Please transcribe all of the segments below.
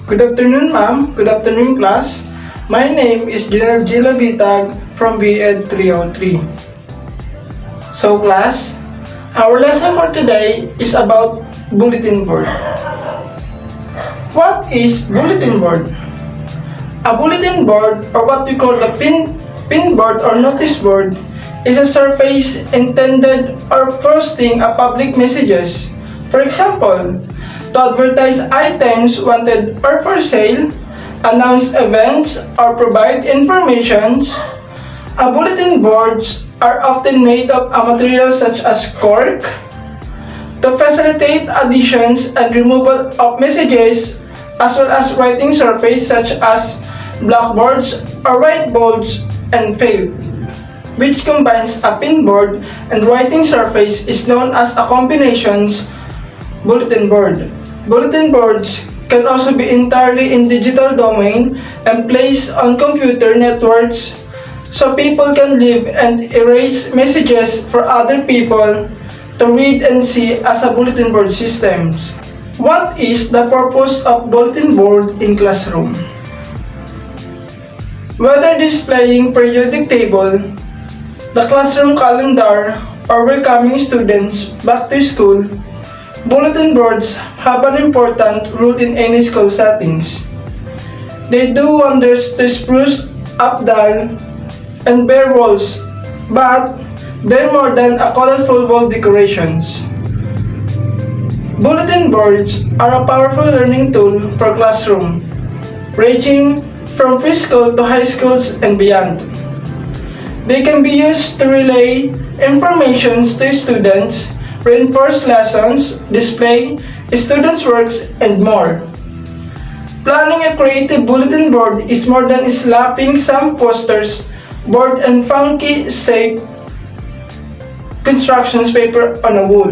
Good afternoon, ma'am. Good afternoon, class. My name is Jonell from BEED303. So, class, our lesson for today is about bulletin board. What is bulletin board? A bulletin board, or what we call the pinboard or noticeboard, is a surface intended for posting a public messages. For example, to advertise items wanted or for sale, announce events, or provide informations. A bulletin boards are often made of a material such as cork to facilitate additions and removal of messages, as well as writing surface such as blackboards or whiteboards, and felt, which combines a pinboard and writing surface, is known as a combinations bulletin board. Bulletin boards can also be entirely in digital domain and placed on computer networks so people can leave and erase messages for other people to read and see as a bulletin board systems. What is the purpose of bulletin board in classroom? Whether displaying periodic table, the classroom calendar, or welcoming students back to school, bulletin boards have an important role in any school settings. They do wonders to spruce up dull and bare walls, but they're more than a colorful wall decorations. Bulletin boards are a powerful learning tool for classroom, ranging from preschool to high schools and beyond. They can be used to relay information to students, reinforce lessons, display students' works, and more. Planning a creative bulletin board is more than slapping some posters, board, and funky shape construction paper on a wall.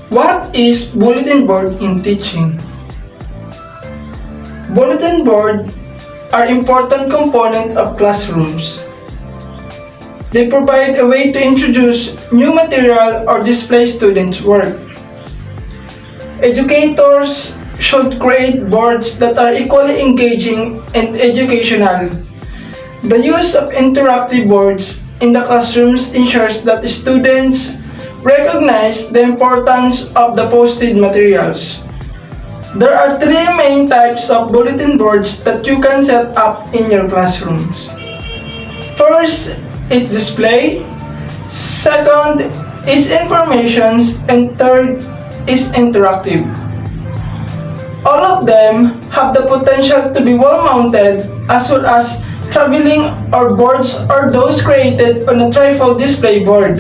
What is bulletin board in teaching? Bulletin board are important component of classrooms. They provide a way to introduce new material or display students' work. Educators should create boards that are equally engaging and educational. The use of interactive boards in the classrooms ensures that students recognize the importance of the posted materials. There are three main types of bulletin boards that you can set up in your classrooms. First is display, second is informations, and third is interactive. All of them have the potential to be wall-mounted, as well as traveling or boards or those created on a trifold display board.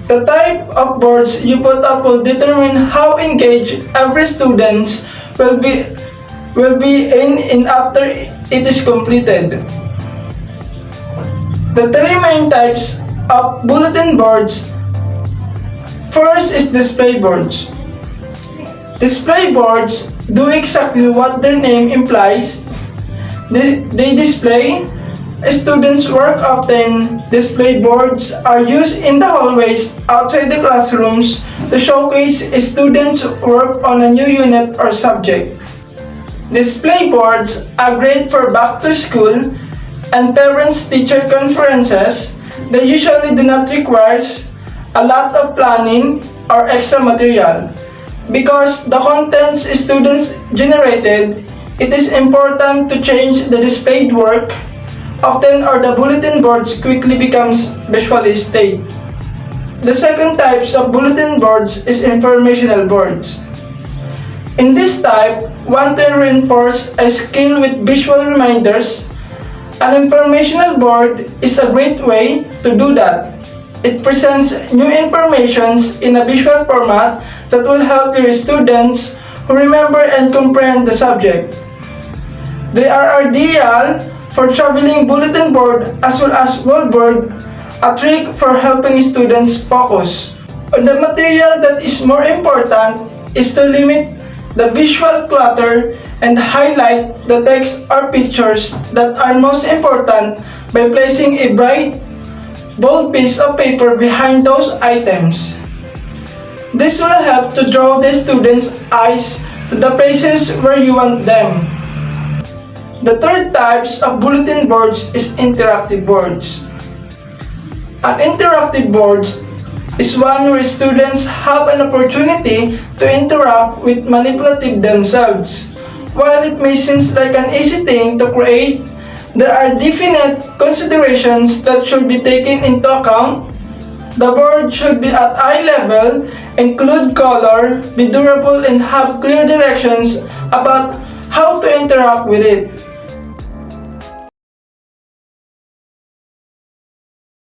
The type of boards you put up will determine how engaged every student will be in after it is completed. The three main types of bulletin boards. First is display boards. Display boards do exactly what their name implies. They display students' work. Often, display boards are used in the hallways outside the classrooms to showcase students' work on a new unit or subject. Display boards are great for back to school and parents-teacher conferences. They usually do not require a lot of planning or extra material. Because the contents students generated, it is important to change the displayed work often, or the bulletin boards quickly becomes visually stale. The second types of bulletin boards is informational boards. In this type, want to reinforce a skill with visual reminders. An informational board is a great way to do that. It presents new information in a visual format that will help your students who remember and comprehend the subject. They are ideal for traveling bulletin board as well as wallboard, a trick for helping students focus. The material that is more important is to limit the visual clutter and highlight the text or pictures that are most important by placing a bright, bold piece of paper behind those items. This will help to draw the students' eyes to the places where you want them. The third types of bulletin boards is interactive boards. An interactive boards is one where students have an opportunity to interact with manipulative themselves. While it may seem like an easy thing to create, there are definite considerations that should be taken into account. The board should be at eye level, include color, be durable, and have clear directions about how to interact with it.